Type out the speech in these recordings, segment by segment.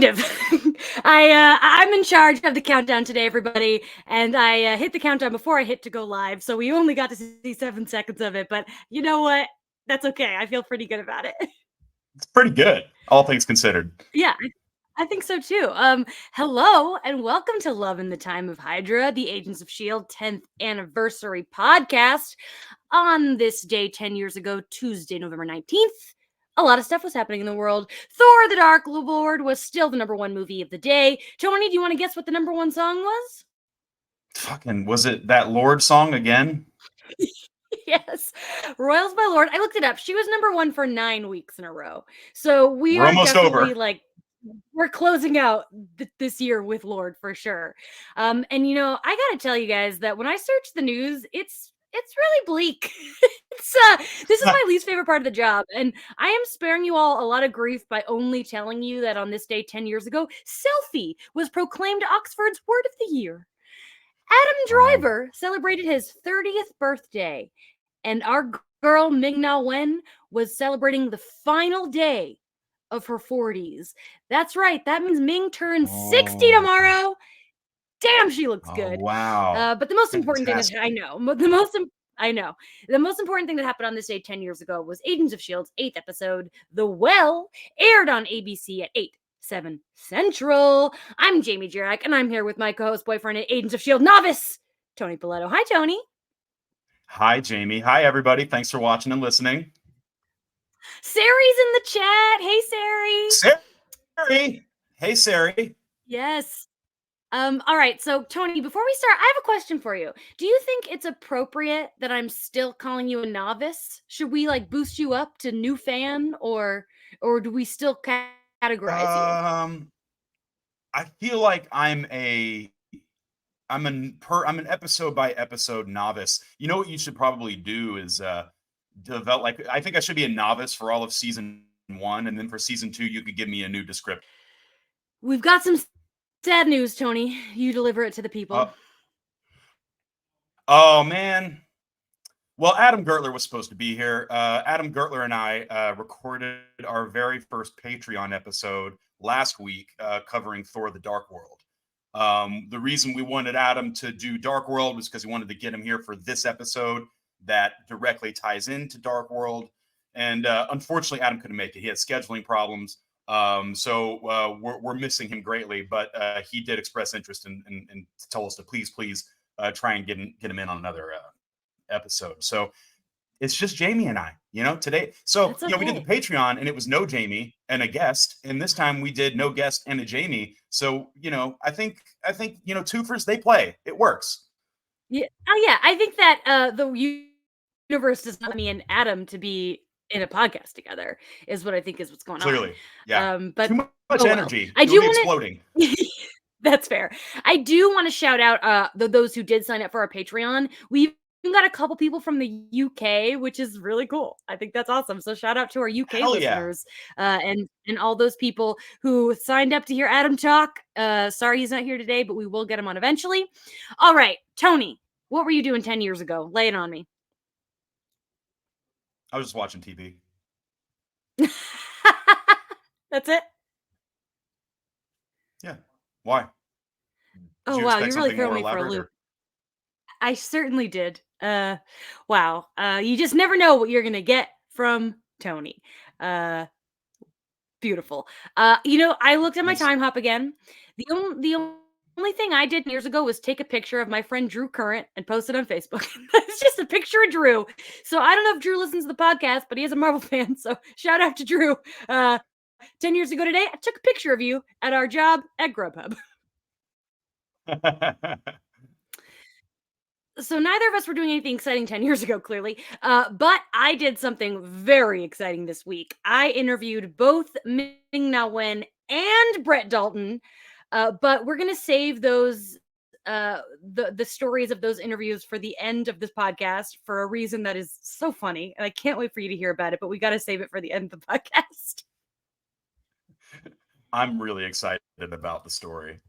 Kind of. I'm in charge of the countdown today, everybody, and I hit the countdown before I hit to go live, so we only got to see 7 seconds of it. But you know what? That's okay. I feel pretty good about it. It's pretty good, all things considered. Yeah, I think so too. Hello and welcome to Love in the Time of Hydra, the Agents of S.H.I.E.L.D. 10th anniversary podcast. On this day 10 years ago, Tuesday, November 19th, a lot of stuff was happening in the world. Thor the Dark Lord was still the #1 movie of the day. Tony, do you want to guess what the #1 song was? Fucking, was it that Lord song again? Yes, Royals by Lord. I looked it up. She was #1 for 9 weeks in a row. So we We're are almost definitely over. we're closing out this year with Lord for sure. And I gotta tell you guys that when I search the news, it's really bleak. This is my least favorite part of the job, and I am sparing you all a lot of grief by only telling you that on this day 10 years ago, selfie was proclaimed Oxford's Word of the Year. Adam Driver celebrated his 30th birthday, and our girl Ming Na Wen was celebrating the final day of her 40s. That's right. That means Ming turns 60 tomorrow. Damn, she looks good. Wow. But the most important thing that Fantastic. I know the most important thing that happened on this day 10 years ago was Agents of S.H.I.E.L.D.'s 8th episode, The Well, aired on ABC at 8/7 Central. I'm Jamie Jirak, and I'm here with my co-host boyfriend at Agents of S.H.I.E.L.D. novice, Tony Paletto. Hi, Tony. Hi, Jamie. Hi, everybody. Thanks for watching and listening. Sari's in the chat. Hey, Sari. Sari. Hey, Sari. Yes. All right. So, Tony, before we start, I have a question for you. Do you think it's appropriate that I'm still calling you a novice? Should we boost you up to new fan, or do we still categorize you? I feel like I'm an episode by episode novice. You know what you should probably do is develop, I think I should be a novice for all of season 1, and then for season 2 you could give me a new description. We've got some sad news, Tony. You deliver it to the people. Oh man. Well, Adam Gertler was supposed to be here. Adam Gertler and I recorded our very first Patreon episode last week covering Thor the Dark World. The reason we wanted Adam to do Dark World was because we wanted to get him here for this episode that directly ties into Dark World. And unfortunately, Adam couldn't make it. He had scheduling problems. So we're missing him greatly. But he did express interest and told us to please try and get him in on another episode. So it's just Jamie and I, today. So, That's okay. We did the Patreon and it was no Jamie and a guest. And this time we did no guest and a Jamie. So, I think, twofers, they play. It works. Yeah. Oh, yeah. I think that the universe does not me and Adam to be in a podcast together is what I think is what's going on. Clearly. Yeah. But too much energy. I do want exploding. That's fair. I do want to shout out those who did sign up for our Patreon. We've got a couple people from the UK, which is really cool. I think that's awesome. So shout out to our UK listeners and all those people who signed up to hear Adam talk. Sorry he's not here today, but we will get him on eventually. All right, Tony, what were you doing 10 years ago? Lay it on me. I was just watching TV. That's it? Yeah. Why? Oh, wow. You really threw me for a loop. I certainly did. Wow. You just never know what you're going to get from Tony. Beautiful. I looked at my time hop again. The only thing I did years ago was take a picture of my friend Drew Current and post it on Facebook. It's just a picture of Drew. So I don't know if Drew listens to the podcast, but he is a Marvel fan. So shout out to Drew. 10 years ago today, I took a picture of you at our job at Grubhub. So neither of us were doing anything exciting 10 years ago, clearly. But I did something very exciting this week. I interviewed both Ming Na Wen and Brett Dalton. But we're going to save those the stories of those interviews for the end of this podcast for a reason that is so funny. And I can't wait for you to hear about it, but we got to save it for the end of the podcast. I'm really excited about the story.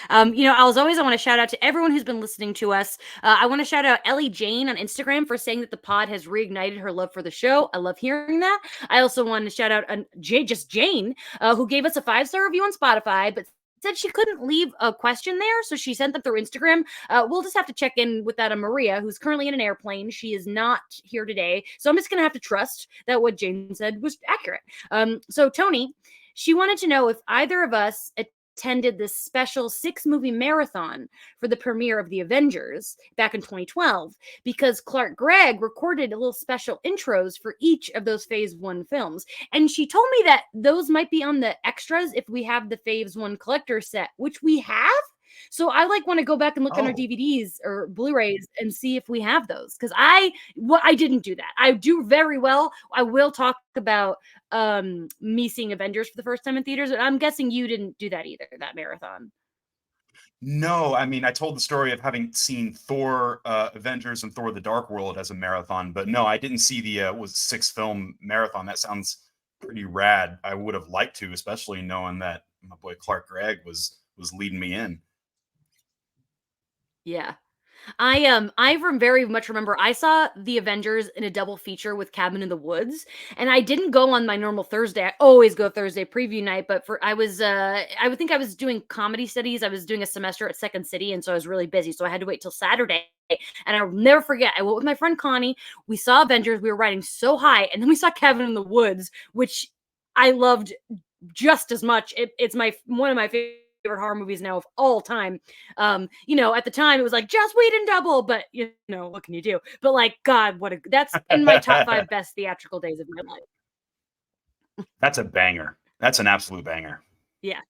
As always, I want to shout out to everyone who's been listening to us. I want to shout out Ellie Jane on Instagram for saying that the pod has reignited her love for the show. I love hearing that. I also want to shout out Jane, who gave us a 5-star review on Spotify, but said she couldn't leave a question there, so she sent them through Instagram. We'll just have to check in with that on Maria, who's currently in an airplane. She is not here today, so I'm just going to have to trust that what Jane said was accurate. So Tony, she wanted to know if either of us attended this special 6-movie marathon for the premiere of The Avengers back in 2012, because Clark Gregg recorded a little special intros for each of those Phase 1 films. And she told me that those might be on the extras if we have the Phase 1 collector set, which we have. So I want to go back and look on our DVDs or Blu-rays and see if we have those, because I didn't do that. I do very well. I will talk about me seeing Avengers for the first time in theaters. I'm guessing you didn't do that either, that marathon. No, I mean, I told the story of having seen Thor, Avengers, and Thor: The Dark World as a marathon, but no, I didn't see the 6-film marathon. That sounds pretty rad. I would have liked to, especially knowing that my boy Clark Gregg was leading me in. Yeah. I very much remember I saw The Avengers in a double feature with Cabin in the Woods, and I didn't go on my normal Thursday. I always go Thursday preview night, but I would think I was doing comedy studies. I was doing a semester at Second City, and so I was really busy, so I had to wait till Saturday. And I'll never forget, I went with my friend Connie. We saw Avengers. We were riding so high, and then we saw Cabin in the Woods, which I loved just as much. It's one of my favorite horror movies now of all time. At the time it was like Joss Whedon double, but what can you do? But God, that's in my top 5 best theatrical days of my life. That's a banger. That's an absolute banger. Yeah.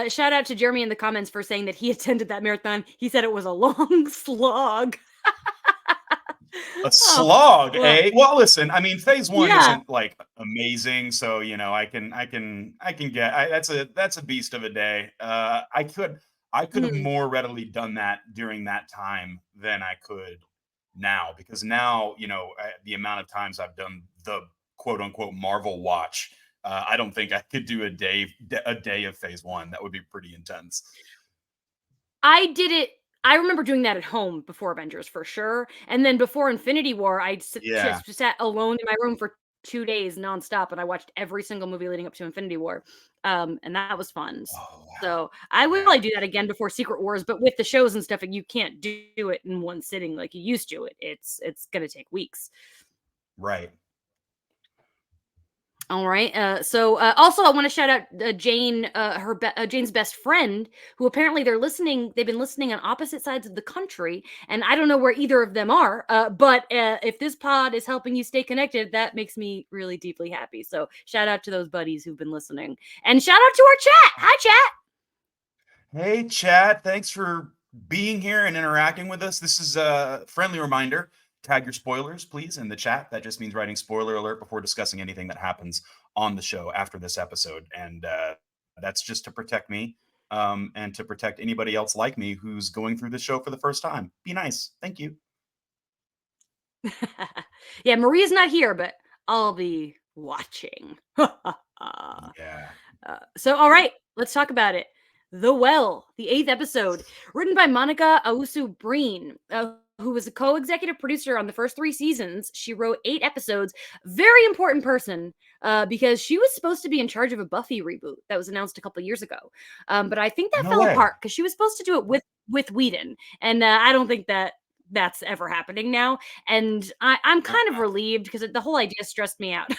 Shout out to Jeremy in the comments for saying that he attended that marathon. He said it was a long slog. A slog, eh? Well, listen, I mean, Phase 1 isn't amazing, so I can get that's a beast of a day. I could have more readily done that during that time than I could now, because now the amount of times I've done the quote unquote Marvel watch, I don't think I could do a day of Phase 1. That would be pretty intense. I did it. I remember doing that at home before Avengers for sure. And then before Infinity War, I just sat alone in my room for 2 days nonstop, and I watched every single movie leading up to Infinity War. And that was fun. Oh, wow. So I would probably do that again before Secret Wars, but with the shows and stuff, you can't do it in one sitting like you used to. It's going to take weeks. Right. All right. Also, I want to shout out Jane, Jane's best friend, who apparently they've been listening on opposite sides of the country, and I don't know where either of them are. But if this pod is helping you stay connected, that makes me really deeply happy. So shout out to those buddies who've been listening, and shout out to our chat. Hi, chat. Hey, chat. Thanks for being here and interacting with us. This is a friendly reminder. Tag your spoilers, please, in the chat. That just means writing spoiler alert before discussing anything that happens on the show after this episode. And that's just to protect me and to protect anybody else like me who's going through this show for the first time. Be nice. Thank you. Yeah, Maria's not here, but I'll be watching. Yeah. So, all right, let's talk about it. The Well, the 8th episode, written by Monica Ausu Breen, who was a co-executive producer on the first 3 seasons. She wrote 8 episodes. Very important person, because she was supposed to be in charge of a Buffy reboot that was announced a couple years ago. But I think that fell apart because she was supposed to do it with Whedon, and I don't think that's ever happening now. And I'm kind of relieved because the whole idea stressed me out.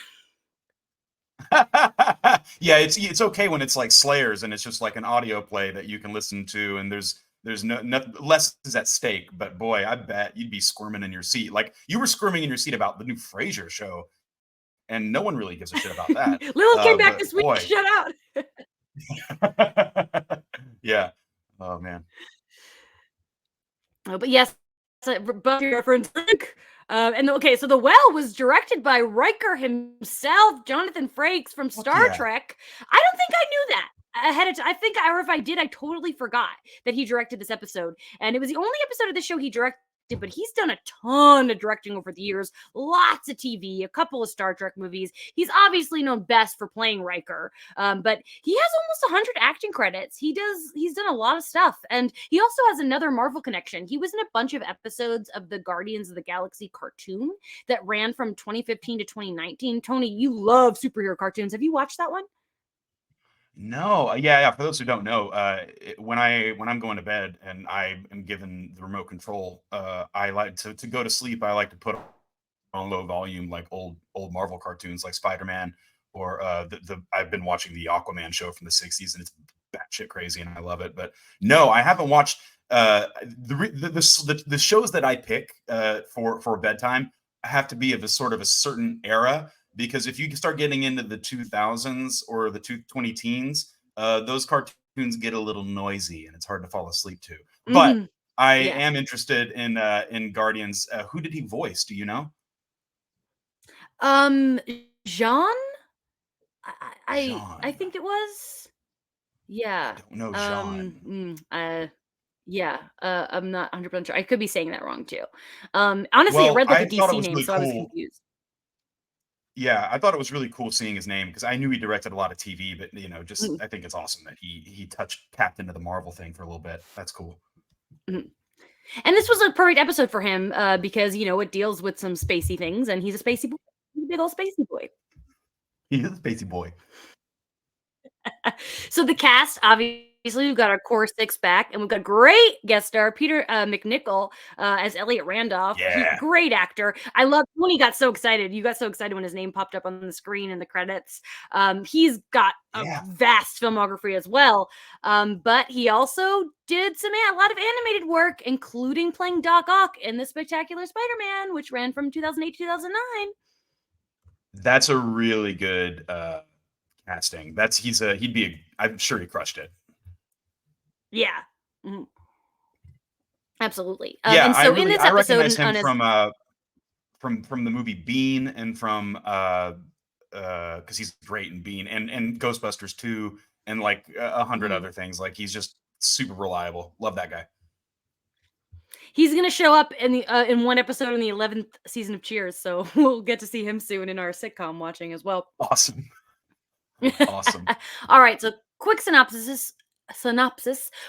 Yeah, it's okay when it's like Slayers and it's just like an audio play that you can listen to, and there's no less is at stake. But boy, I bet you'd be squirming in your seat. Like you were squirming in your seat about the new Frasier show, and no one really gives a shit about that. Lil came back this week. Boy. Shut out. Yeah. Oh man. But yes, Buffy reference. So The Well was directed by Riker himself, Jonathan Frakes from Star Trek. I don't think I knew that ahead of time. I think, or if I did, I totally forgot that he directed this episode. And it was the only episode of the show he directed but he's done a ton of directing over the years, lots of TV, a couple of Star Trek movies. He's obviously known best for playing Riker, but he has almost 100 acting credits. He's done a lot of stuff, and he also has another Marvel connection. He was in a bunch of episodes of the Guardians of the Galaxy cartoon that ran from 2015 to 2019. Tony, you love superhero cartoons. Have you watched that one? No, yeah. For those who don't know, when I'm going to bed and I am given the remote control, I like to go to sleep. I like to put on low volume like old Marvel cartoons like Spider-Man or the I've been watching the Aquaman show from the 60s and it's batshit crazy and I love it. But no, I haven't watched the shows that I pick for bedtime have to be of a sort of a certain era because if you start getting into the 2000s or the 20 teens, those cartoons get a little noisy and it's hard to fall asleep to. But Mm-hmm. I Yeah. am interested in Guardians. Who did he voice? Do you know? Um, Jean? I Jean. think it was. I Yeah. don't know Um, Jean. mm, uh, yeah. I'm not 100% sure. I could be saying that wrong too. Honestly, it Well, read like a I thought it DC was name, really so I was cool. confused. Yeah, I thought it was really cool seeing his name because I knew he directed a lot of TV, but just Mhm, I think it's awesome that he tapped into the Marvel thing for a little bit. That's cool. mhm. And this was a perfect episode for him because it deals with some spacey things, and he's a spacey boy. He's a big old spacey boy. He is a spacey boy. So the cast, obviously, we've got our core six back, and we've got great guest star Peter McNichol as Elliot Randolph. He Yeah, great actor. I love when he got so excited. You got so excited when his name popped up on the screen in the credits. He's got a yeah. vast filmography as well, but he also did a lot of animated work, including playing Doc Ock in the Spectacular Spider-Man, which ran from 2008 to 2009. That's a really good casting. He'd be I'm sure he crushed it. Yeah. Mhm. Absolutely. Yeah, And so in this I episode, recognize him and as from the movie Bean and from because he's great in Bean and Ghostbusters 2 and like a hundred mhm. other things. Like he's just super reliable. Love that guy. He's gonna show up in one episode in the 11th season of Cheers, so we'll get to see him soon in our sitcom watching as well. Awesome. Awesome. All right, so quick synopsis.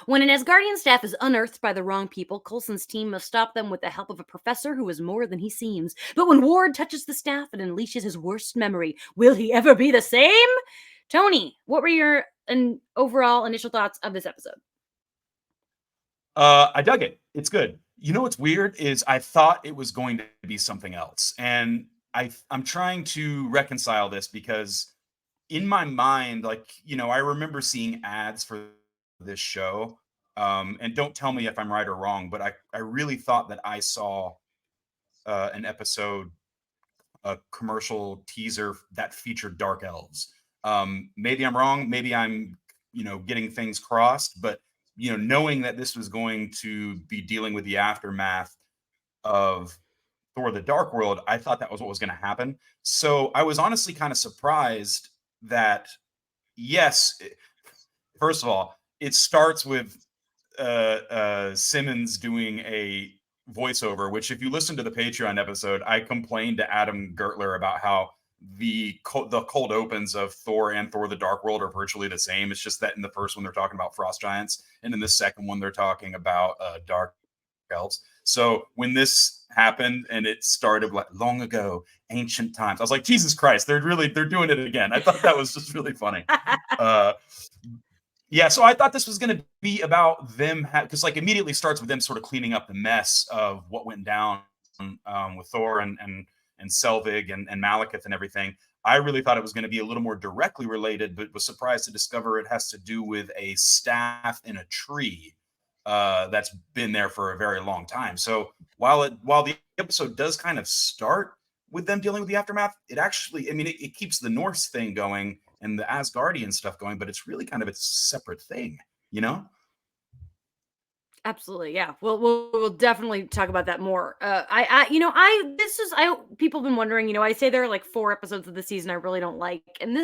When an Asgardian staff is unearthed by the wrong people, Coulson's team must stop them with the help of a professor who is more than he seems. But when Ward touches the staff and unleashes his worst memory, will he ever be the same? Tony, what were your overall initial thoughts of this episode? I dug it. It's good. You know what's weird is I thought it was going to be something else. And I'm trying to reconcile this because in my mind, like, I remember seeing ads for this show. And don't tell me if I'm right or wrong, but I really thought that I saw an episode, a commercial teaser that featured dark elves. Maybe I'm wrong. Maybe I'm, getting things crossed, but knowing that this was going to be dealing with the aftermath of Thor: The Dark World, I thought that was what was going to happen. So I was honestly kind of surprised that yes, first of all, it starts with Simmons doing a voiceover, which if you listen to the Patreon episode, I complained to Adam Gertler about how the cold opens of Thor and Thor: The Dark World are virtually the same. It's just that in the first one they're talking about frost giants, and in the second one they're talking about dark elves. So when this happened and it started like long ago, ancient times, I was like, Jesus Christ, they're doing it again. I thought that was just really funny. Uh, yeah, so I thought this was going to be about them because like immediately starts with them sort of cleaning up the mess of what went down with Thor and Selvig and Malekith and everything. I really thought it was going to be a little more directly related, but was surprised to discover it has to do with a staff in a tree that's been there for a very long time. So while the episode does kind of start with them dealing with the aftermath, it actually, I mean, it keeps the Norse thing going and the Asgardian stuff going, but it's really kind of a separate thing, you know? Absolutely, yeah. We'll definitely talk about that more. People have been wondering. I say there are like 4 episodes of the season I really don't like, and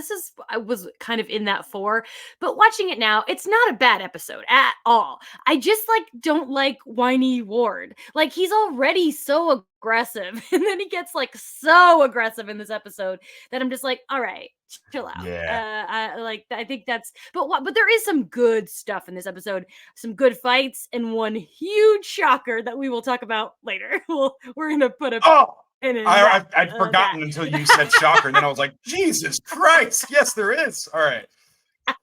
I was kind of in that 4. But watching it now, it's not a bad episode at all. I just like don't like whiny Ward. Like he's already so aggressive, and then he gets like so aggressive in this episode that I'm just like, all right, chill out. Yeah. I think that's, but there is some good stuff in this episode, some good fights, and one huge shocker that we will talk about later. We're gonna put a Oh, pin in I'd forgotten until you said shocker, and then I was like, Jesus Christ! Yes, there is. All right.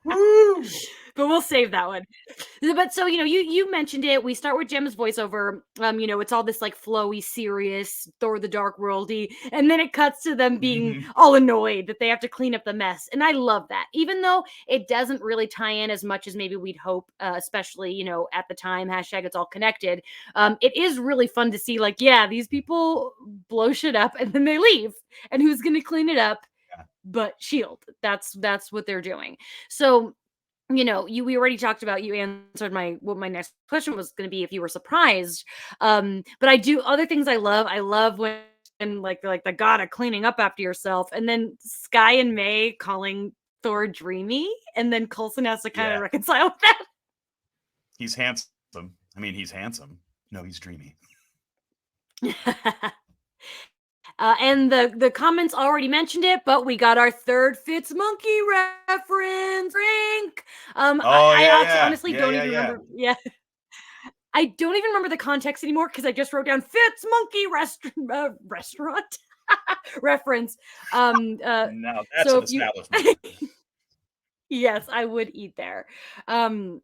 Woo. But we'll save that one. But so you mentioned it. We start with Gemma's voiceover. It's all this like flowy, serious Thor the Dark Worldy, and then it cuts to them being all annoyed that they have to clean up the mess. And I love that, even though it doesn't really tie in as much as maybe we'd hope, especially at the time. #It's all connected. It is really fun to see, like, yeah, these people blow shit up and then they leave, and who's gonna clean it up? But Shield. That's what they're doing. So we already talked about, you answered what my next question was going to be, if you were surprised. But I do other things I love. I love when like the god of cleaning up after yourself, and then Sky and May calling Thor dreamy, and then Coulson has to kind of reconcile with that. He's handsome. I mean, he's handsome. No, he's dreamy. And the comments already mentioned it, but we got our third Fitz Monkey reference. Drink. I honestly don't even remember. Yeah. I don't even remember the context anymore because I just wrote down Fitz Monkey restaurant reference. No, that's so an establishment. Yes, I would eat there. So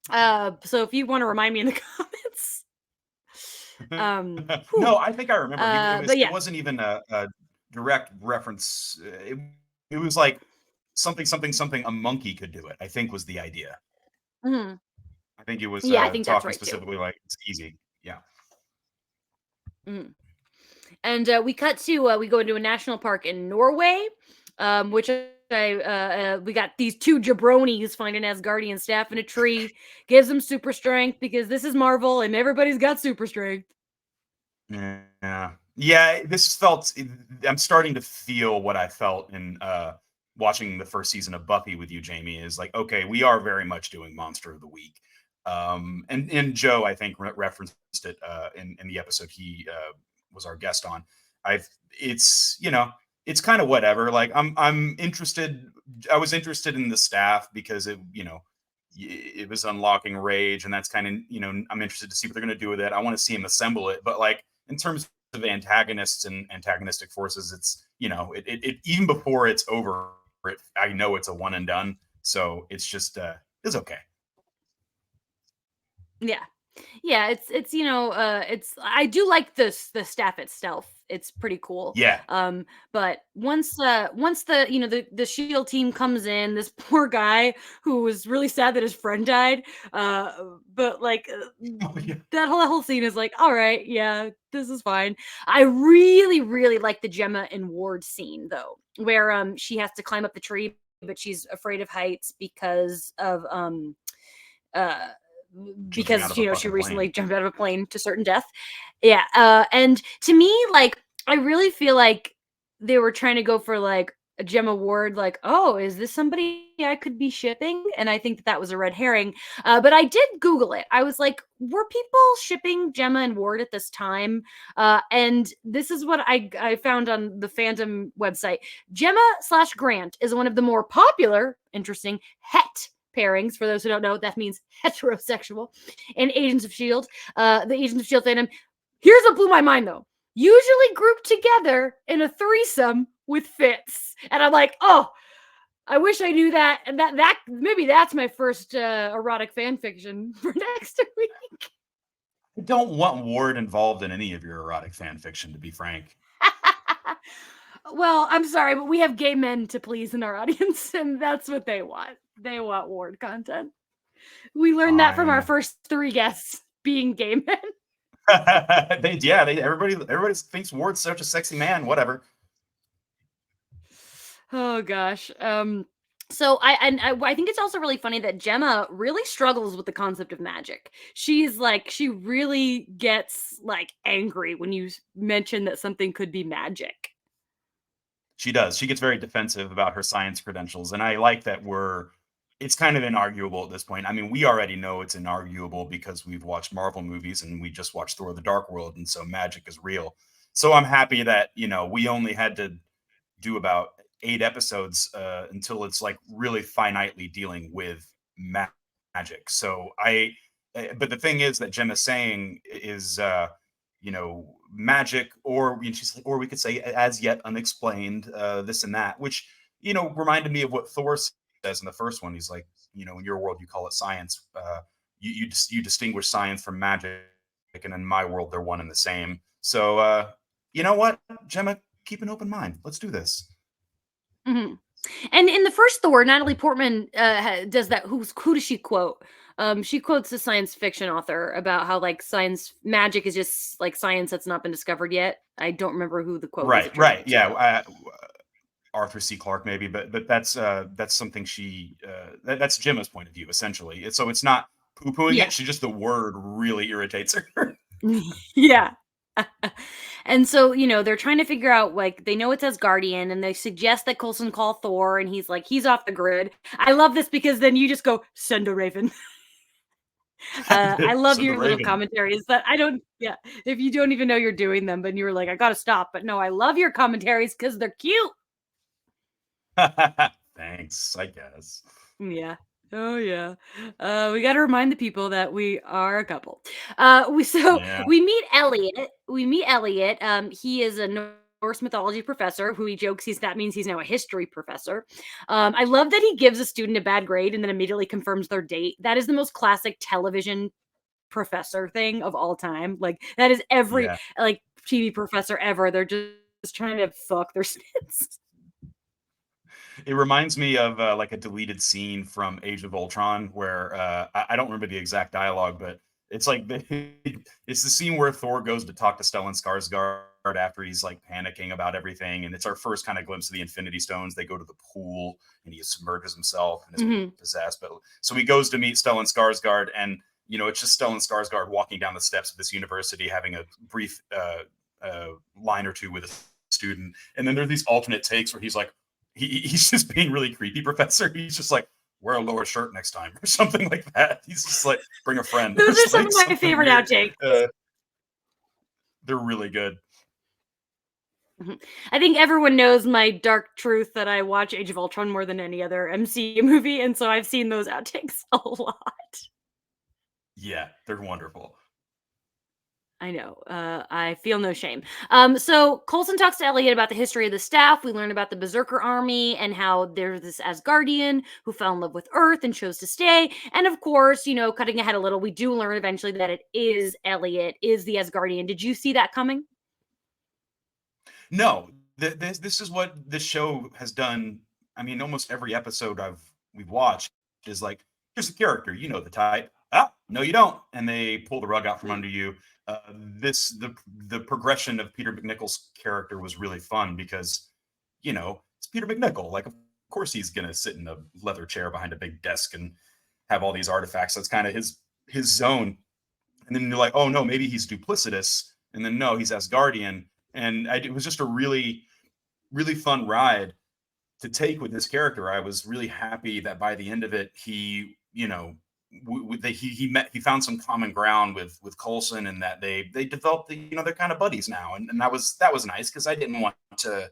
if you want to remind me in the comments. No, I think I remember. It wasn't even a direct reference. It was like something a monkey could do it, I think, was the idea. Mm-hmm. I think it was I think that's right, specifically too. like it's easy. Yeah. Mm. And we cut to we go into a national park in Norway, which we got these 2 jabronis find an Asgardian staff in a tree, gives them super strength because this is Marvel and everybody's got super strength. Yeah. This felt. I'm starting to feel what I felt in watching the first season of Buffy with you, Jamie. Is like, okay, we are very much doing Monster of the Week. And Joe, I think, referenced it in the episode he was our guest on. It's kind of whatever. Like I'm interested. I was interested in the staff because it was unlocking rage, and that's kind of I'm interested to see what they're going to do with it. I want to see him assemble it, but like in terms of antagonists and antagonistic forces, it's it even before it's over, I know it's a one and done. So it's just it's okay. Yeah, it's I do like the staff itself. It's pretty cool. Yeah. But once the Shield team comes in, this poor guy who was really sad that his friend died. But like that whole scene is like, all right, yeah, this is fine. I really, really like the Gemma and Ward scene though, where she has to climb up the tree, but she's afraid of heights because of she recently jumped out of a plane to certain death. And to me, like, I really feel like they were trying to go for like a Gemma Ward, like, oh, is this somebody I could be shipping? And I think that was a red herring. But I did Google it. I was like, were people shipping Gemma and Ward at this time? And this is what I found on the fandom website. Gemma/Grant is one of the more popular, interesting, pairings. For those who don't know, that means heterosexual. And Agents of S.H.I.E.L.D. The Agents of S.H.I.E.L.D. fandom. Here's what blew my mind, though. Usually grouped together in a threesome with Fitz. And I'm like, oh, I wish I knew that. And that maybe that's my first erotic fan fiction for next week. I don't want Ward involved in any of your erotic fan fiction, to be frank. Well, I'm sorry, but we have gay men to please in our audience, and that's what they want. They want Ward content. We learned that from our first 3 guests being gay men. Everybody thinks Ward's such a sexy man. Whatever. Oh gosh. So I think it's also really funny that Gemma really struggles with the concept of magic. She's like, she really gets like angry when you mention that something could be magic. She does. She gets very defensive about her science credentials, and I like that it's kind of inarguable at this point. I mean, we already know it's inarguable because we've watched Marvel movies and we just watched Thor: The Dark World, and so magic is real. So I'm happy that, we only had to do about 8 episodes until it's like really finitely dealing with magic. So but the thing is that Gemma's saying is, magic, or she's like, or we could say as yet unexplained, this and that, which reminded me of what Thor says in the first one. He's like, in your world you call it science, you distinguish science from magic, and in my world they're one and the same. So you know what, Gemma, keep an open mind. Let's do this. Hmm. And in the first Thor, Natalie Portman does that. Who does she quote? She quotes a science fiction author about how like science magic is just like science that's not been discovered yet. I don't remember who the quote is. Right, yeah. Arthur C. Clarke, maybe, but that's something that's Gemma's point of view, essentially. So it's not poo-pooing Yeah. it. She just, the word really irritates her. Yeah. And so, they're trying to figure out, like, they know it's Asgardian, and they suggest that Coulson call Thor, and he's like, he's off the grid. I love this because then you just go, send a raven. I love Send a your little raven. commentaries that yeah, if you don't even know you're doing them, but you're like, I gotta stop. But no, I love your commentaries because they're cute. Thanks, I guess. Yeah. Oh yeah. We got to remind the people that we are a couple. Yeah. We meet Elliot. He is a Norse mythology professor who he jokes that means he's now a history professor. I love that he gives a student a bad grade and then immediately confirms their date. That is the most classic television professor thing of all time. Like that is every Yeah. like TV professor ever. They're just trying to fuck their students. It reminds me of like a deleted scene from Age of Ultron where I don't remember the exact dialogue, but it's like it's the scene where Thor goes to talk to Stellan Skarsgård after he's like panicking about everything, and it's our first kind of glimpse of the Infinity Stones. They go to the pool and he submerges himself and is Mhm. possessed. But so he goes to meet Stellan Skarsgård, and it's just Stellan Skarsgård walking down the steps of this university, having a brief line or two with a student, and then there are these alternate takes where he's like, he's just being really creepy, professor. He's just like, wear a lower shirt next time or something like that. He's just like, bring a friend. Those are It's some like of my favorite weird. outtakes. They're really good. Mhm. I think everyone knows my dark truth that I watch Age of Ultron more than any other MCU movie, and so I've seen those outtakes a lot. Yeah, they're wonderful. I know. I feel no shame. So Coulson talks to Elliot about the history of the staff. We learn about the Berserker army and how there's this Asgardian who fell in love with Earth and chose to stay. And of course, cutting ahead a little, we do learn eventually that it is Elliot, is the Asgardian. Did you see that coming? No, this is what this show has done. I mean, almost every episode we've watched is like, here's a character, you know the type. Ah, no, you don't, and they pull the rug out from under you. The progression of Peter McNichol's character was really fun because, it's Peter McNichol. Like, of course, he's gonna sit in a leather chair behind a big desk and have all these artifacts. That's kind of his zone. And then you're like, oh no, maybe he's duplicitous, and then no, he's Asgardian. And it was just a really, really fun ride to take with this character. I was really happy that by the end of it, he, he found some common ground with Coulson, and that they developed they're kind of buddies now, and that was nice because I didn't want to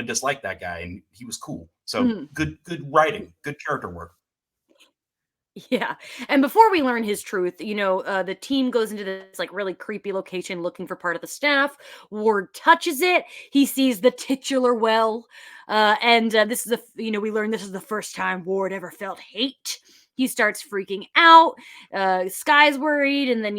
dislike that guy, and he was cool. So good writing, good character work. Yeah. And before we learn his truth, the team goes into this like really creepy location looking for part of the staff. Ward touches it. He sees the titular well. And this is we learn this is the first time Ward ever felt hate. He starts freaking out. Sky's worried. And then,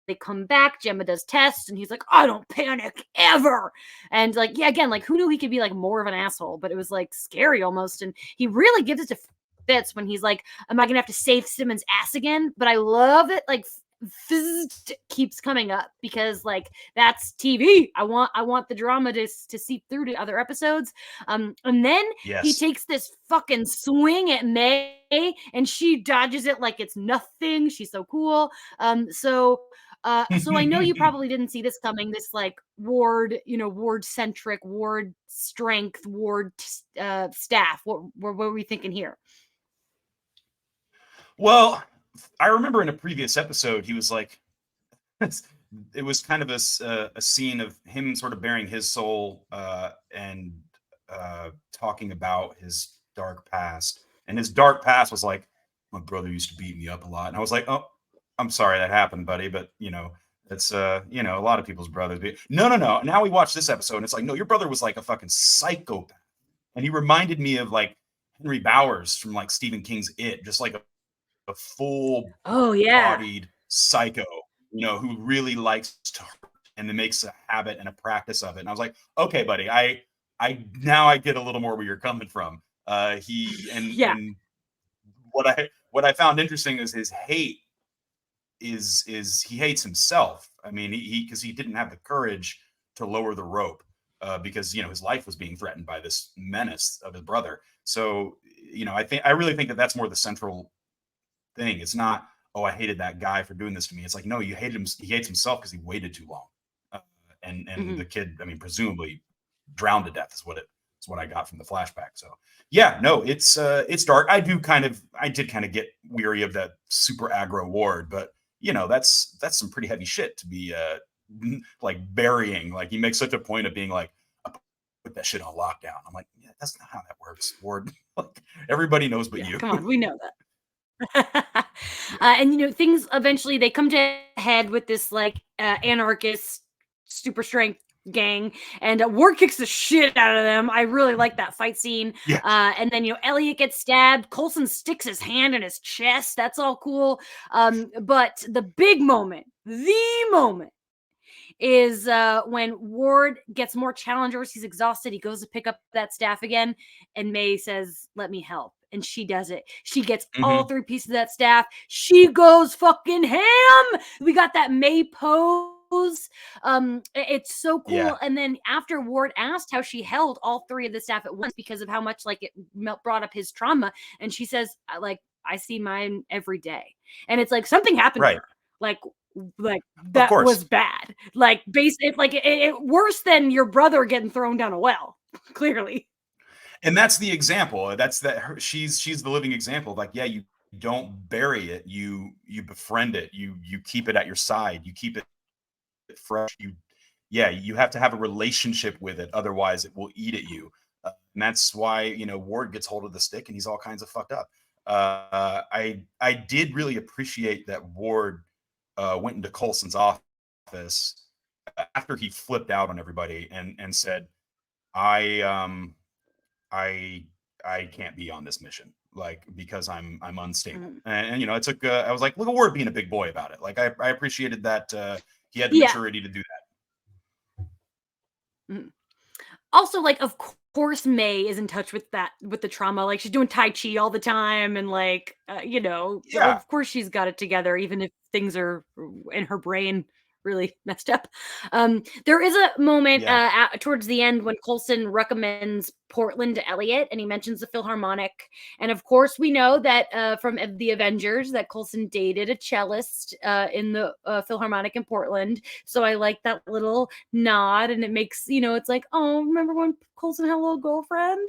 they come back. Gemma does tests and he's like, I don't panic ever. And like, yeah, again, like who knew he could be like more of an asshole, but it was like scary almost. And he really gives it to Fitz when he's like, am I gonna have to save Simmons' ass again? But I love it. Like keeps coming up because like that's TV. I want the drama to seep through to other episodes. And then he Yes. takes this fucking swing at May and she dodges it like it's nothing. She's so cool. So I know you probably didn't see this coming. This like Ward, Ward centric, Ward strength, Ward staff. What were we thinking here? Well, I remember in a previous episode, he was like, it was kind of a scene of him sort of bearing his soul and talking about his dark past. And his dark past was like, my brother used to beat me up a lot. And I was like, oh, I'm sorry that happened, buddy. But, it's, a lot of people's brothers. No. Now we watch this episode and it's like, no, your brother was like a fucking psychopath. And he reminded me of like Henry Bowers from like Stephen King's It, just like a full bodied psycho, who really likes to hurt and then makes a habit and a practice of it. And I was like, okay, buddy, I now I get a little more where you're coming from. And what I found interesting is his hate is he hates himself. I mean, because he didn't have the courage to lower the rope because his life was being threatened by this menace of his brother. So I really think that that's more the central thing. It's not, oh, I hated that guy for doing this to me. It's like, no, you hated him. He hates himself because he waited too long. And the kid, I mean, presumably drowned to death is what I got from the flashback. So yeah, no, it's dark. I did kind of get weary of that super aggro Ward, but that's some pretty heavy shit to be like burying. Like he makes such a point of being like, I put that shit on lockdown. I'm like, yeah, that's not how that works, Ward. Like everybody knows but you. Come on, we know that. And things eventually they come to a head with this like anarchist super strength gang, and Ward kicks the shit out of them. I really like that fight scene. Yeah. And then Elliot gets stabbed. Coulson sticks his hand in his chest. That's all cool. But the big moment, is when Ward gets more challengers. He's exhausted. He goes to pick up that staff again, and May says, "Let me help." And she does it. She gets all 3 pieces of that staff. She goes fucking ham. We got that May pose. It's so cool. Yeah. And then after Ward asked how she held all 3 of the staff at once because of how much like it brought up his trauma, and she says, like, I see mine every day. And it's like something happened to her. Like that was bad. Like it worse than your brother getting thrown down a well, clearly. And that's the example. She's the living example. Like, yeah, you don't bury it. You befriend it. You keep it at your side. You keep it fresh. You have to have a relationship with it. Otherwise it will eat at you. And that's why, Ward gets hold of the stick and he's all kinds of fucked up. I did really appreciate that Ward went into Coulson's office after he flipped out on everybody and said, I can't be on this mission, like, because I'm unstable. And it took I was like, look at Ward being a big boy about it. Like I appreciated that he had the maturity to do that. Also, like, of course May is in touch with the trauma. Like she's doing Tai Chi all the time, and like of course she's got it together, even if things are in her brain really messed up. There is a moment towards the end when Coulson recommends Portland to Elliot, and he mentions the Philharmonic. And of course, we know that from the Avengers that Coulson dated a cellist in the Philharmonic in Portland. So I like that little nod, and it makes it's like, oh, remember when Coulson had a little girlfriend?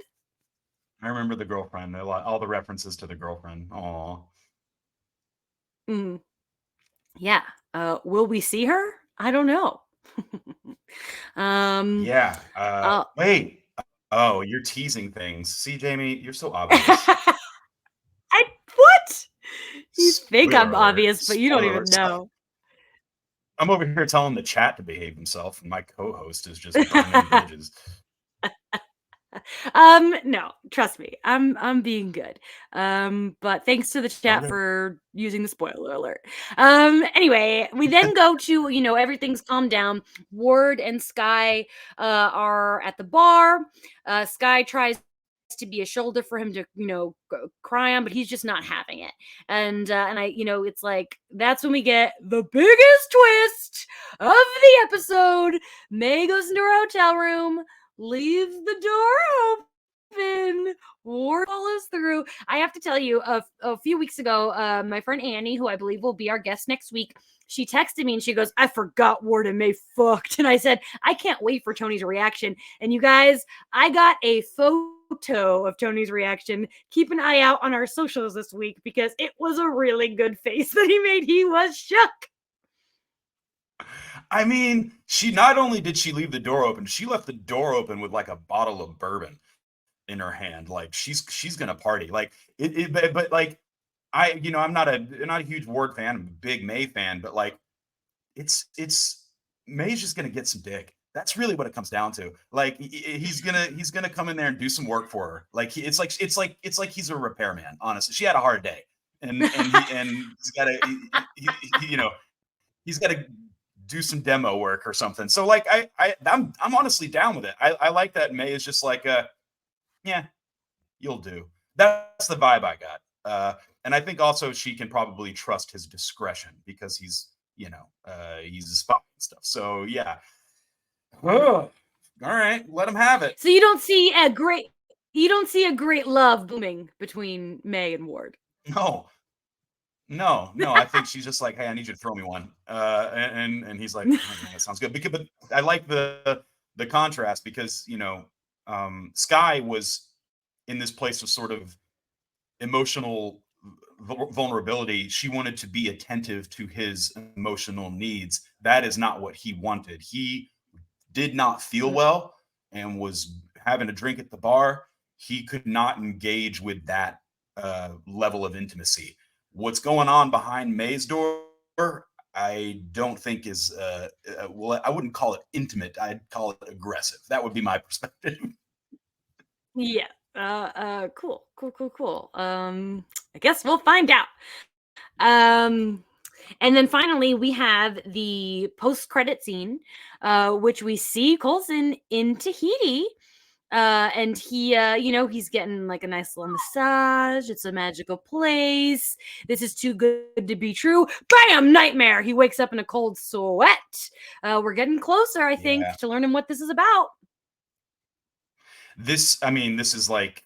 I remember the girlfriend. All the references to the girlfriend. Aw. Yeah. Will we see her? I don't know. Wait. Oh, you're teasing things. See, Jamie, you're so obvious. What? You think I'm obvious, but you don't even know. I'm over here telling the chat to behave himself, and my co-host is just burning bridges. No, trust me, I'm being good. But thanks to the chat for using the spoiler alert. Anyway, we then go to, everything's calmed down. Ward and Skye are at the bar. Skye tries to be a shoulder for him to, cry on, but he's just not having it. And I, it's like that's when we get the biggest twist of the episode. May goes into her hotel room, leaves the door open. Ward follows through. I have to tell you, a few weeks ago, my friend Annie, who I believe will be our guest next week, she texted me and she goes, "I forgot Ward and May fucked." And I said, "I can't wait for Tony's reaction." And you guys, I got a photo of Tony's reaction. Keep an eye out on our socials this week because it was a really good face that he made. He was shook. I mean, she not only did she leave the door open, she left the door open with like a bottle of bourbon in her hand. Like she's gonna party. Like but like I'm not a huge Ward fan. I'm a big May fan, but like it's May's just gonna get some dick. That's really what it comes down to. Like he's gonna come in there and do some work for her. Like it's like he's a repairman. Honestly, she had a hard day, and he's got to he's got to do some demo work or something. So like I'm honestly down with it. I like that May is just like yeah, you'll do. That's the vibe I got. And I think also she can probably trust his discretion because he's he's a spy and stuff. So yeah. All right, let him have it. So you don't see a great love blooming between May and Ward. No, I think she's just like, "Hey, I need you to throw me one," and he's like, "Oh, that sounds good." But I like the contrast because Sky was in this place of sort of emotional vulnerability. She wanted to be attentive to his emotional needs. That is not what he wanted. He did not feel well and was having a drink at the bar. He could not engage with that level of intimacy. What's going on behind May's door, I don't think is well, I wouldn't call it intimate. I'd call it aggressive. That would be my perspective. Yeah. Cool. I guess we'll find out. And then finally we have the post-credit scene, which we see Coulson in Tahiti. And he, he's getting like a nice little massage. It's a magical place. This is too good to be true. Bam! Nightmare. He wakes up in a cold sweat. We're getting closer, I think, to learning what this is about. This is like,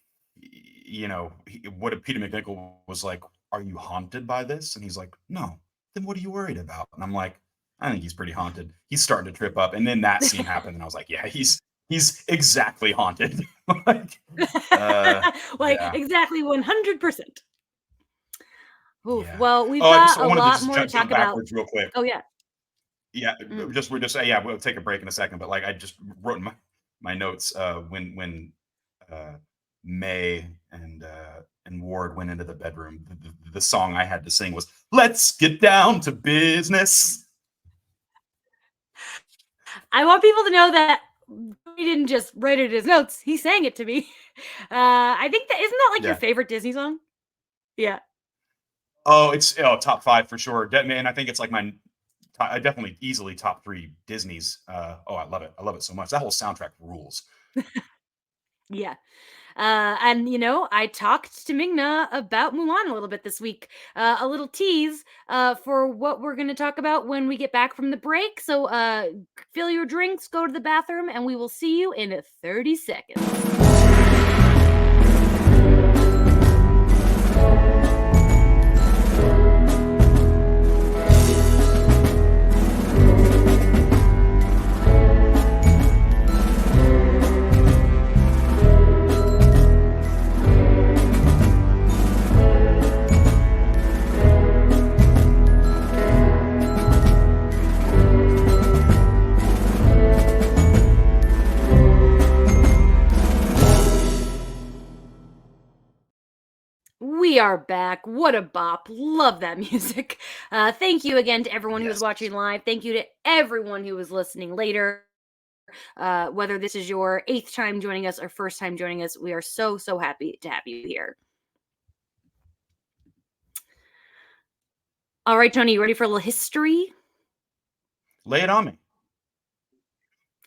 what Peter McNichol was like, "Are you haunted by this?" And he's like, "No." Then what are you worried about? And I'm like, I think he's pretty haunted. He's starting to trip up. And then that scene happened, and I was like, yeah, he's exactly haunted. Like exactly 100%. Oof. Yeah. Well, we've got a lot more to talk about. Real quick. Oh yeah. Yeah, we'll take a break in a second. But like, I just wrote in my notes when May and Ward went into the bedroom. The song I had to sing was "Let's Get Down to Business." I want people to know that he didn't just write it in his notes. He sang it to me. I think isn't that like your favorite Disney song? Yeah. Oh, it's top 5 for sure. And I think it's like I definitely easily top 3 Disney's. I love it. I love it so much. That whole soundtrack rules. Yeah. And I talked to Ming-Na about Mulan a little bit this week. A little tease for what we're going to talk about when we get back from the break. So fill your drinks, go to the bathroom, and we will see you in 30 seconds. We are back. What a bop. Love that music. Thank you again to everyone who was watching live. Thank you to everyone who was listening later. Whether this is your 8th time joining us or first time joining us, we are so happy to have you here. All right, Tony, you ready for a little history? Lay it on me.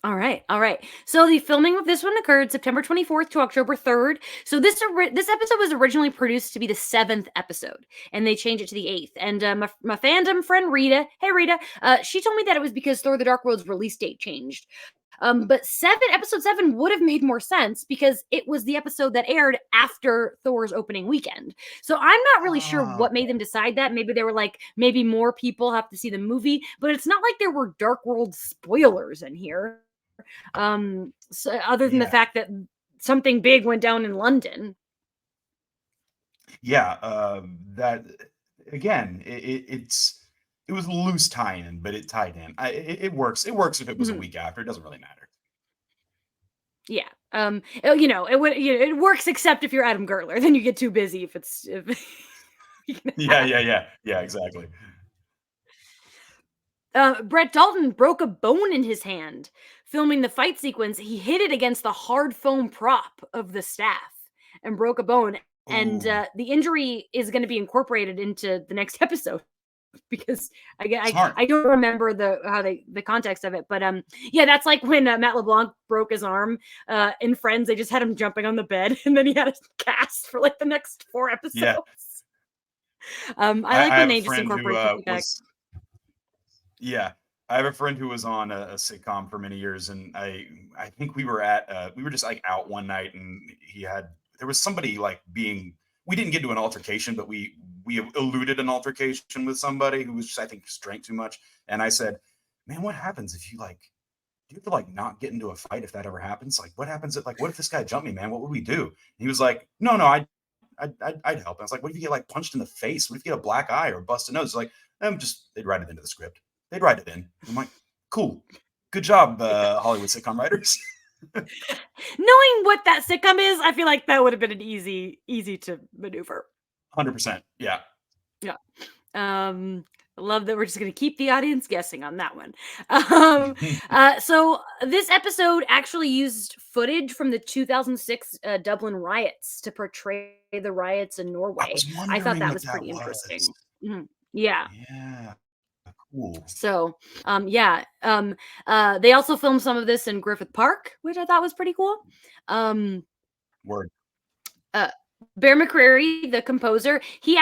All right, all right. So the filming of this one occurred September 24th to October 3rd. So this episode was originally produced to be the 7th episode, and they changed it to the 8th. And my fandom friend Rita, hey Rita, she told me that it was because Thor: The Dark World's release date changed. But episode 7 would have made more sense because it was the episode that aired after Thor's opening weekend. So I'm not really sure what made them decide that. Maybe they were like, maybe more people have to see the movie, but it's not like there were Dark World spoilers in here. So other than the fact that something big went down in London. Yeah, that again, it was a loose tie-in, but it tied in. It works. It works if it was a week after. It doesn't really matter. Yeah. It works except if you're Adam Gertler, then you get too busy Yeah, exactly. Brett Dalton broke a bone in his hand. Filming the fight sequence, he hit it against the hard foam prop of the staff and broke a bone. And the injury is going to be incorporated into the next episode because I don't remember the context of it, but that's like when Matt LeBlanc broke his arm in Friends. They just had him jumping on the bed, and then he had a cast for like the next 4 episodes. Yeah. I like when they just incorporate Yeah, I have a friend who was on a sitcom for many years, and I think we were just like out one night, and there was somebody like we didn't get into an altercation, but we eluded an altercation with somebody who was just, I think, just drank too much. And I said, man, what happens if you like, do you have to like not get into a fight if that ever happens? Like, what happens if what if this guy jumped me, man? What would we do? And he was like, no, I'd help. And I was like, what if you get like punched in the face? What if you get a black eye or a busted nose? Like, they'd write it into the script. They'd write it in. I'm like, cool. Good job, Hollywood sitcom writers. Knowing what that sitcom is, I feel like that would have been an easy to maneuver. 100%. Yeah. Yeah. I love that we're just going to keep the audience guessing on that one. So this episode actually used footage from the 2006 Dublin riots to portray the riots in Norway. I thought that was pretty interesting. Mm-hmm. Yeah. Yeah. Cool. So, they also filmed some of this in Griffith Park, which I thought was pretty cool. Word. Bear McCreary, the composer, he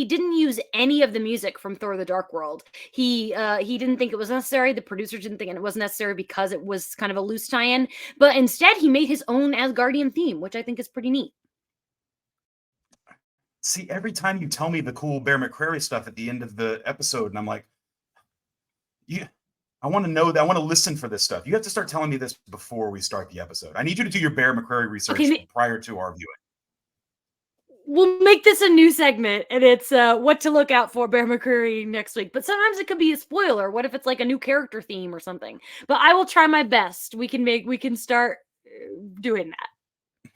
didn't use any of the music from Thor: The Dark World. He didn't think it was necessary. The producers didn't think it was necessary because it was kind of a loose tie-in. But instead, he made his own Asgardian theme, which I think is pretty neat. See, every time you tell me the cool Bear McCreary stuff at the end of the episode, and I'm like, I want to know that. I want to listen for this stuff. You have to start telling me this before we start the episode. I need you to do your Bear McCreary research prior to our viewing. We'll make this a new segment, and it's what to look out for Bear McCreary next week. But sometimes it could be a spoiler. What if it's like a new character theme or something? But I will try my best. We can start doing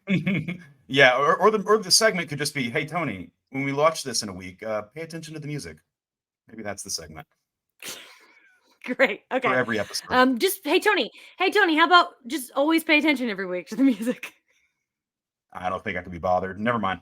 that. Yeah, or the segment could just be, hey Tony, when we launch this in a week, pay attention to the music. Maybe that's the segment. Great. Okay. For every episode. Just hey Tony, how about just always pay attention every week to the music? I don't think I can be bothered. Never mind.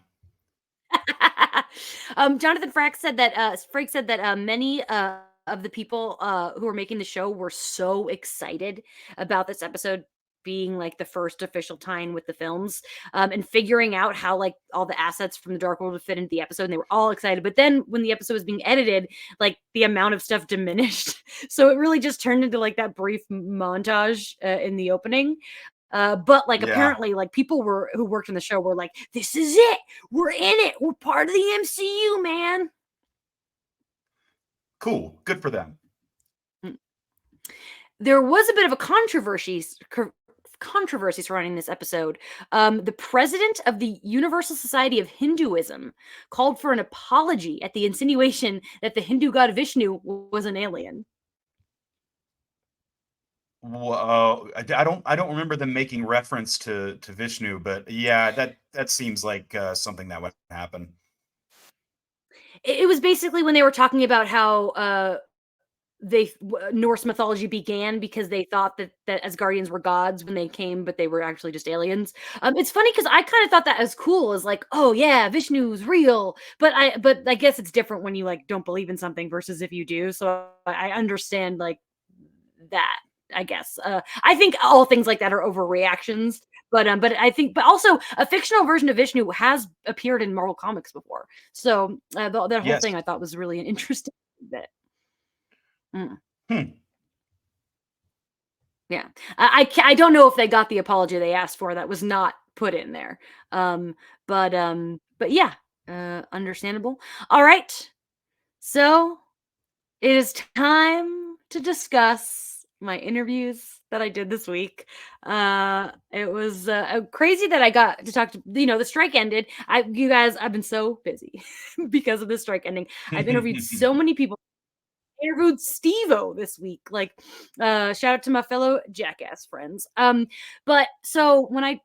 Jonathan Frakes said that many of the people who were making the show were so excited about this episode being like the first official tie-in with the films, and figuring out how like all the assets from the Dark World would fit into the episode, and they were all excited. But then when the episode was being edited, like the amount of stuff diminished, so it really just turned into like that brief montage in the opening. But like apparently like people who worked in the show were like, this is it, we're in it, we're part of the MCU, man. Cool, good for them. There was a bit of a controversy surrounding this episode. The president of the Universal Society of Hinduism called for an apology at the insinuation that the Hindu god Vishnu was an alien. Well, I don't remember them making reference to Vishnu, but yeah, that seems like something that would happen. It was basically when they were talking about how Norse mythology began because they thought that Asgardians were gods when they came, but they were actually just aliens. It's funny because I kind of thought that as cool as like, oh yeah, Vishnu's real, but I guess it's different when you like don't believe in something versus if you do. So I understand like that. I guess. I think all things like that are overreactions. But also a fictional version of Vishnu has appeared in Marvel Comics before. So that whole Yes. thing I thought was really an interesting bit. Hmm. Yeah, I don't know if they got the apology they asked for. That was not put in there. But yeah, understandable. All right, so it is time to discuss my interviews that I did this week. It was crazy that I got to talk to, the strike ended. You guys, I've been so busy because of the strike ending. I've interviewed so many people. I interviewed Steve-O this week. Like, shout out to my fellow jackass friends. But so when I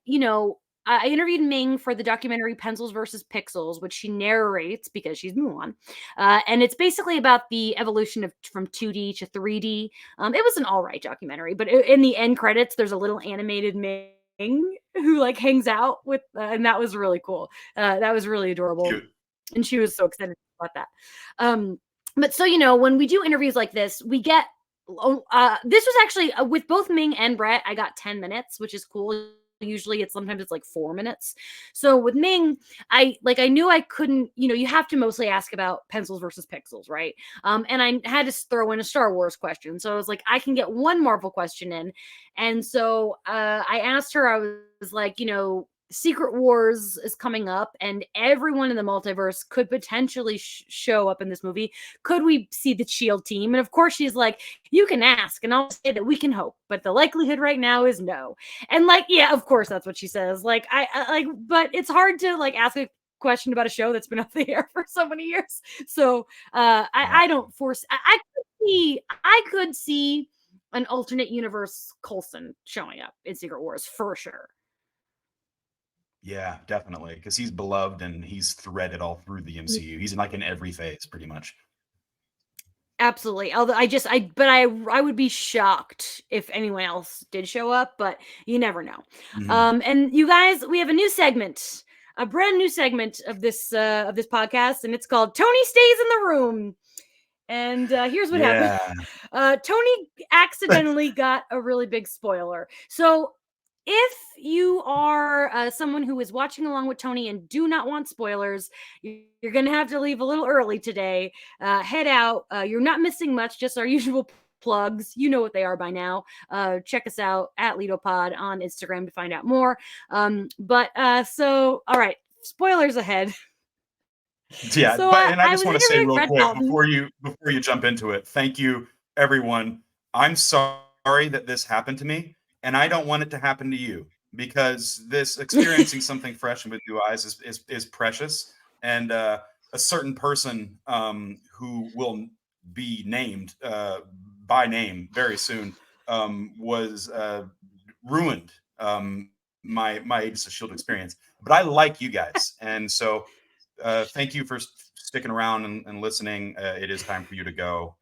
interviewed Ming for the documentary Pencils versus Pixels, which she narrates because she's Mulan. And it's basically about the evolution of from 2D to 3D. It was an all right documentary, but in the end credits, there's a little animated Ming who like hangs out with, and that was really cool. That was really adorable. Cute. And she was so excited about that. But so, when we do interviews like this, we get, this was actually with both Ming and Brett, I got 10 minutes, which is cool. Usually sometimes it's like 4 minutes. So with Ming, I knew I couldn't, you have to mostly ask about pencils versus pixels, right? And I had to throw in a Star Wars question. So I was like, I can get one Marvel question in. And so I asked her, I was like, Secret Wars is coming up, and everyone in the multiverse could potentially show up in this movie. Could we see the Shield team? And of course, she's like, "You can ask, and I'll say that we can hope, but the likelihood right now is no." And like, yeah, of course, that's what she says. Like, I like, but it's hard to like ask a question about a show that's been off the air for so many years. So I don't force. I could see an alternate universe Coulson showing up in Secret Wars for sure. Yeah, definitely, because he's beloved and he's threaded all through the MCU. He's in like in every phase, pretty much. Absolutely. Although I would be shocked if anyone else did show up, but you never know. And you guys, we have a new segment, a brand new segment of this podcast, and it's called Tony Stays in the Room. And here's what happened. Tony accidentally got a really big spoiler. So if you are someone who is watching along with Tony and do not want spoilers, you're going to have to leave a little early today. Head out. You're not missing much, just our usual plugs. You know what they are by now. Check us out at LitoPod on Instagram to find out more. So, all right, spoilers ahead. Yeah, so, and I just want to say real Brett quick Dalton. before you jump into it, thank you, everyone. I'm sorry that this happened to me, and I don't want it to happen to you, because this experiencing something fresh and with new eyes is precious. And a certain person who will be named by name very soon was ruined my Agents of Shield experience. But I like you guys, and so thank you for sticking around and listening. It is time for you to go.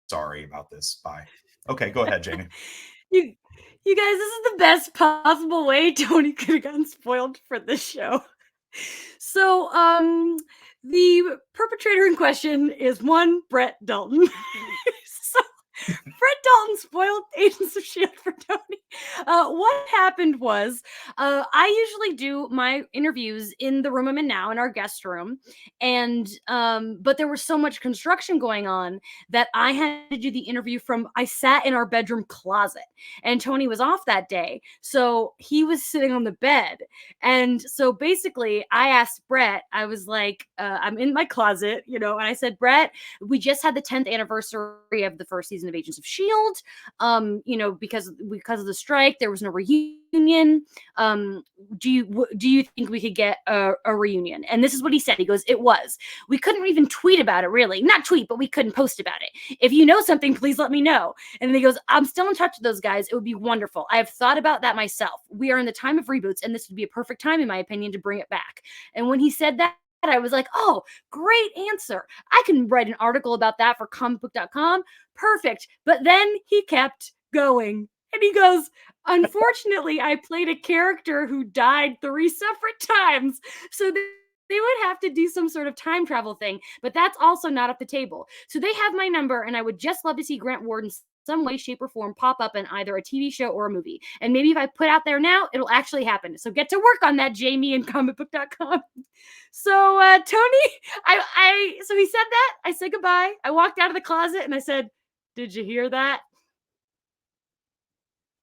Sorry about this. Bye. Okay, go ahead, Jamie. You guys, this is the best possible way Tony could have gotten spoiled for this show. So, the perpetrator in question is one Brett Dalton. So, Brett Dalton spoiled Agents of S.H.I.E.L.D. for Tony. What happened was, I usually do my interviews in the room I'm in now, in our guest room. And, but there was so much construction going on that I had to do the interview I sat in our bedroom closet. And Tony was off that day. So he was sitting on the bed. And so basically, I asked Brett, I was like, I'm in my closet, and I said, Brett, we just had the 10th anniversary of the first season of Agents of S.H.I.E.L.D. Because of the strike, there was no reunion. Do you think we could get a reunion? And this is what he said. He goes, it was. We couldn't even tweet about it, really. Not tweet, but we couldn't post about it. If you know something, please let me know. And then he goes, I'm still in touch with those guys. It would be wonderful. I have thought about that myself. We are in the time of reboots, and this would be a perfect time, in my opinion, to bring it back. And when he said that, I was like, oh, great answer. I can write an article about that for comicbook.com. Perfect. But then he kept going. And he goes, unfortunately, I played a character who died 3 separate times. So they would have to do some sort of time travel thing. But that's also not at the table. So they have my number, and I would just love to see Grant Ward and some way, shape, or form pop up in either a TV show or a movie. And maybe if I put out there now, it'll actually happen. So get to work on that, Jamie and comicbook.com. So Tony, so he said that. I said goodbye. I walked out of the closet and I said, "Did you hear that?"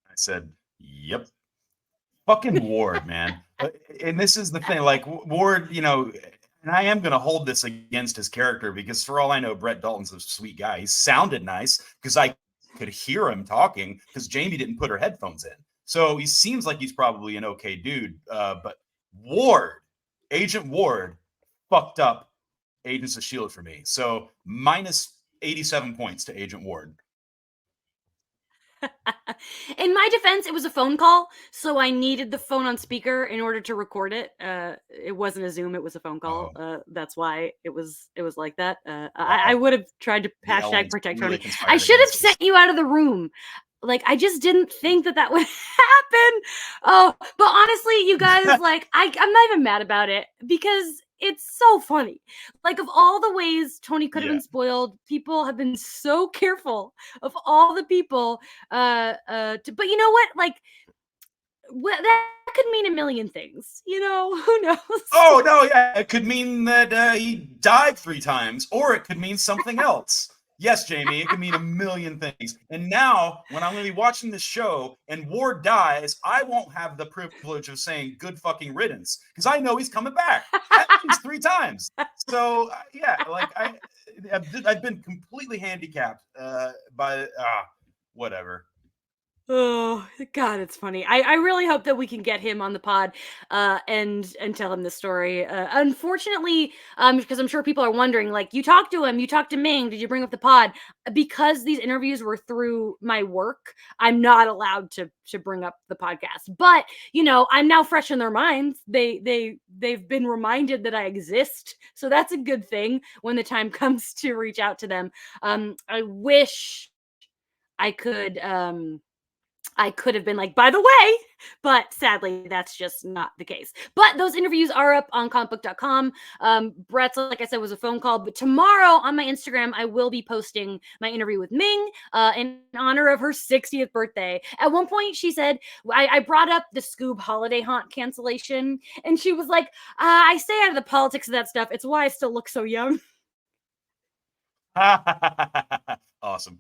I said, "Yep." Fucking Ward, man. And this is the thing, like Ward, and I am going to hold this against his character because for all I know, Brett Dalton's a sweet guy. He sounded nice because I could hear him talking because Jamie didn't put her headphones in. So he seems like he's probably an okay dude. But Ward, Agent Ward, fucked up Agents of S.H.I.E.L.D. for me. So minus 87 points to Agent Ward. In my defense, it was a phone call, so I needed the phone on speaker in order to record it. It wasn't a Zoom; it was a phone call. That's why it was like that. Wow. I would have tried to hashtag protect Tony. I should have sent you out of the room. Like, I just didn't think that would happen. Oh, but honestly, you guys, like, I'm not even mad about it because it's so funny. Like, of all the ways Tony could have been spoiled, people have been so careful of all the people. But you know what? Like, that could mean a million things. Who knows? Oh, no, yeah. It could mean that he died 3 times, or it could mean something else. Yes, Jamie, it could mean a million things. And now, when I'm going to be watching this show and Ward dies, I won't have the privilege of saying good fucking riddance because I know he's coming back at least 3 times. So, yeah, like I've been completely handicapped by whatever. Oh God, it's funny. I really hope that we can get him on the pod and tell him the story. Unfortunately, because I'm sure people are wondering, like, you talked to him, you talked to Ming, did you bring up the pod? Because these interviews were through my work, I'm not allowed to bring up the podcast. But I'm now fresh in their minds. They've been reminded that I exist, so that's a good thing when the time comes to reach out to them. I wish I could have been like, by the way, but sadly, that's just not the case. But those interviews are up on comicbook.com. Brett's, like I said, was a phone call. But tomorrow on my Instagram, I will be posting my interview with Ming in honor of her 60th birthday. At one point, she said, I brought up the Scoob holiday haunt cancellation. And she was like, I stay out of the politics of that stuff. It's why I still look so young. Awesome.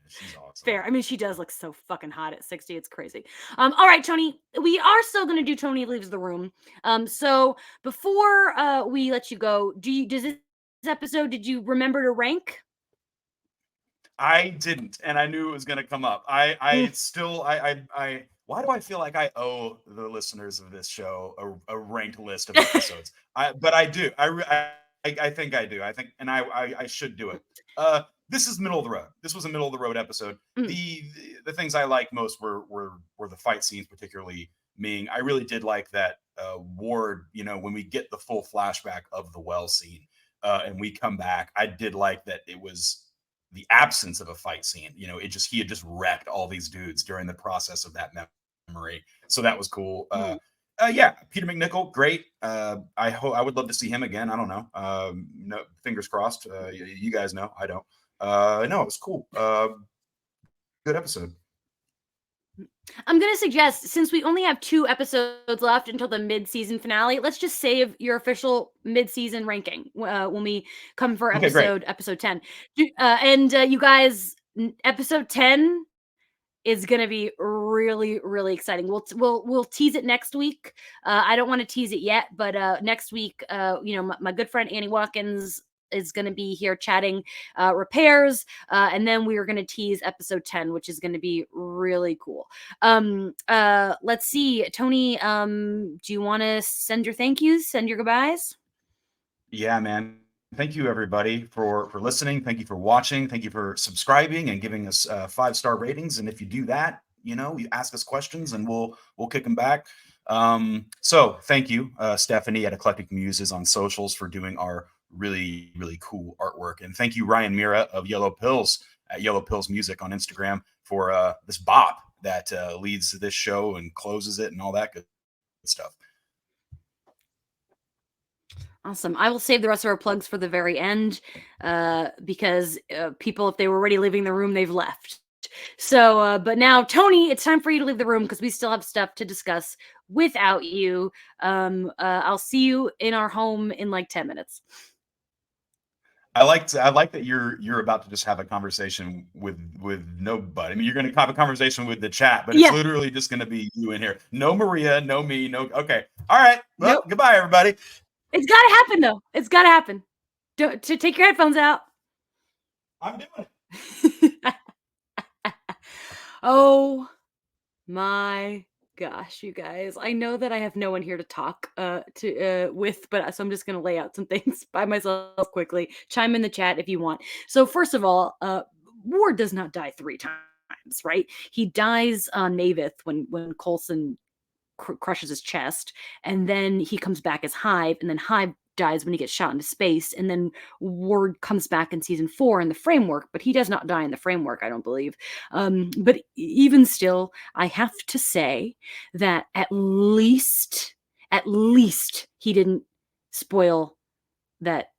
She's awesome. Fair. I mean, she does look so fucking hot at 60. It's crazy. All right, Tony, we are still going to do Tony Leaves the Room. So before we let you go, does this episode, did you remember to rank? I didn't, and I knew it was going to come up. I still, why do I feel like I owe the listeners of this show a ranked list of episodes? But I do. I think I do. I think, and I should do it. This is middle of the road. This was a middle of the road episode. The things I liked most were the fight scenes, particularly Ming. I really did like that Ward. When we get the full flashback of the well scene, and we come back, I did like that it was the absence of a fight scene. He had just wrecked all these dudes during the process of that memory. So that was cool. Yeah, Peter McNichol, great. I would love to see him again. I don't know. No, fingers crossed. You guys know. I don't. No, it was cool. Good episode. I'm going to suggest, since we only have 2 episodes left until the mid-season finale, let's just save your official mid-season ranking when we come for episode 10. And you guys, episode 10 is going to be really, really exciting. We'll tease it next week. I don't want to tease it yet, but next week, my good friend Annie Watkins is going to be here chatting repairs, and then we are going to tease episode 10, which is going to be really cool. Let's see, Tony, do you want to send your thank yous, send your goodbyes? Yeah, man. Thank you, everybody, for listening. Thank you for watching. Thank you for subscribing and giving us 5-star ratings. And if you do that, you ask us questions and we'll kick them back. So thank you, Stephanie at Eclectic Muses on socials for doing our really, really cool artwork. And thank you, Ryan Mira of Yellow Pills at Yellow Pills Music on Instagram for this bop that leads this show and closes it and all that good stuff. Awesome. I will save the rest of our plugs for the very end, because people, if they were already leaving the room, they've left. So, but now, Tony, it's time for you to leave the room because we still have stuff to discuss without you. I'll see you in our home in like 10 minutes. I like that you're about to just have a conversation with nobody. I mean, you're going to have a conversation with the chat, but it's literally just going to be you in here. No Maria, no me, no. Okay, all right. Well, goodbye, everybody. It's got to happen, though. It's got to happen. To take your headphones out. I'm doing it. Oh my gosh, you guys. I know that I have no one here to talk with, but so I'm just gonna lay out some things by myself quickly. Chime in the chat if you want. So first of all, Ward does not die 3 times, right? He dies on Maveth when Coulson crushes his chest, and then he comes back as Hive, and then Hive dies when he gets shot into space, and then Ward comes back in season 4 in the framework, but he does not die in the framework, I don't believe. But even still, I have to say that at least he didn't spoil that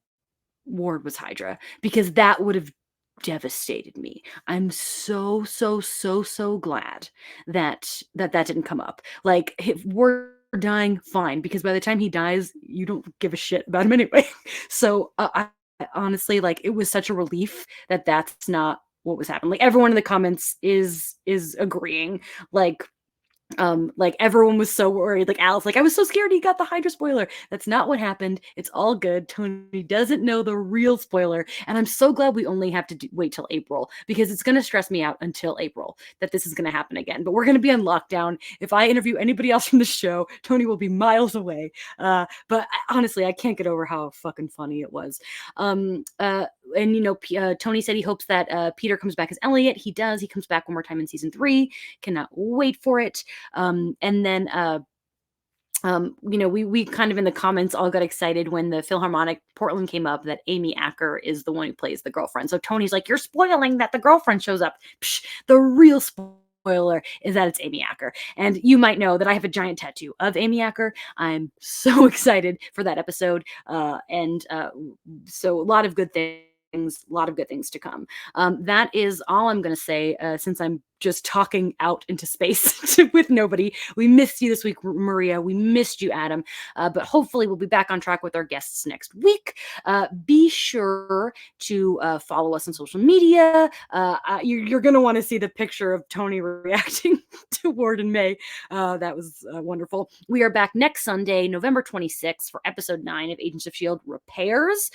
Ward was Hydra, because that would have devastated me. I'm so glad that didn't come up. Like, if Ward dying, fine, because by the time he dies, you don't give a shit about him anyway. So I honestly, like, it was such a relief that that's not what was happening. Like, everyone in the comments is agreeing. Like everyone was so worried. Like Alice, like, I was so scared he got the Hydra spoiler. That's not what happened. It's all good. Tony doesn't know the real spoiler, and I'm so glad we only have to wait till April, because it's going to stress me out until April that this is going to happen again. But we're going to be on lockdown. If I interview anybody else from the show, Tony will be miles away. But honestly, I can't get over how fucking funny it was. And Tony said he hopes that Peter comes back as Elliot. He does. He comes back one more time in season 3. Cannot wait for it. And then we kind of in the comments all got excited when the Philharmonic Portland came up that Amy Acker is the one who plays the girlfriend. So Tony's like, you're spoiling that the girlfriend shows up. Psh, the real spoiler is that it's Amy Acker. And you might know that I have a giant tattoo of Amy Acker. I'm so excited for that episode. So a lot of good things. A lot of good things to come. That is all I'm going to say, since I'm just talking out into space with nobody. We missed you this week, Maria. We missed you, Adam. But hopefully we'll be back on track with our guests next week. Be sure to follow us on social media. You're going to want to see the picture of Tony reacting to Ward and May. That was wonderful. We are back next Sunday, November 26th, for episode 9 of Agents of S.H.I.E.L.D. Repairs.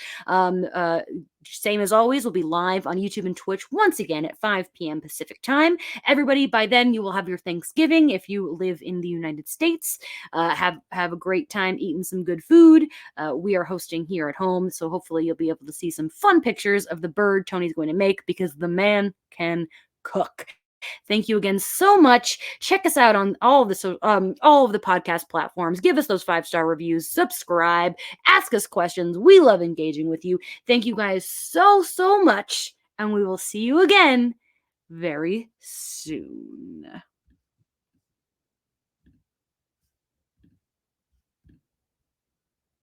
Same as always, we'll be live on YouTube and Twitch once again at 5 p.m. Pacific time. Everybody, by then you will have your Thanksgiving if you live in the United States. Have a great time eating some good food. We are hosting here at home, so hopefully you'll be able to see some fun pictures of the bird Tony's going to make, because the man can cook. Thank you again so much. Check us out on all of the podcast platforms. Give us those 5-star reviews. Subscribe. Ask us questions. We love engaging with you. Thank you guys so much, and we will see you again very soon.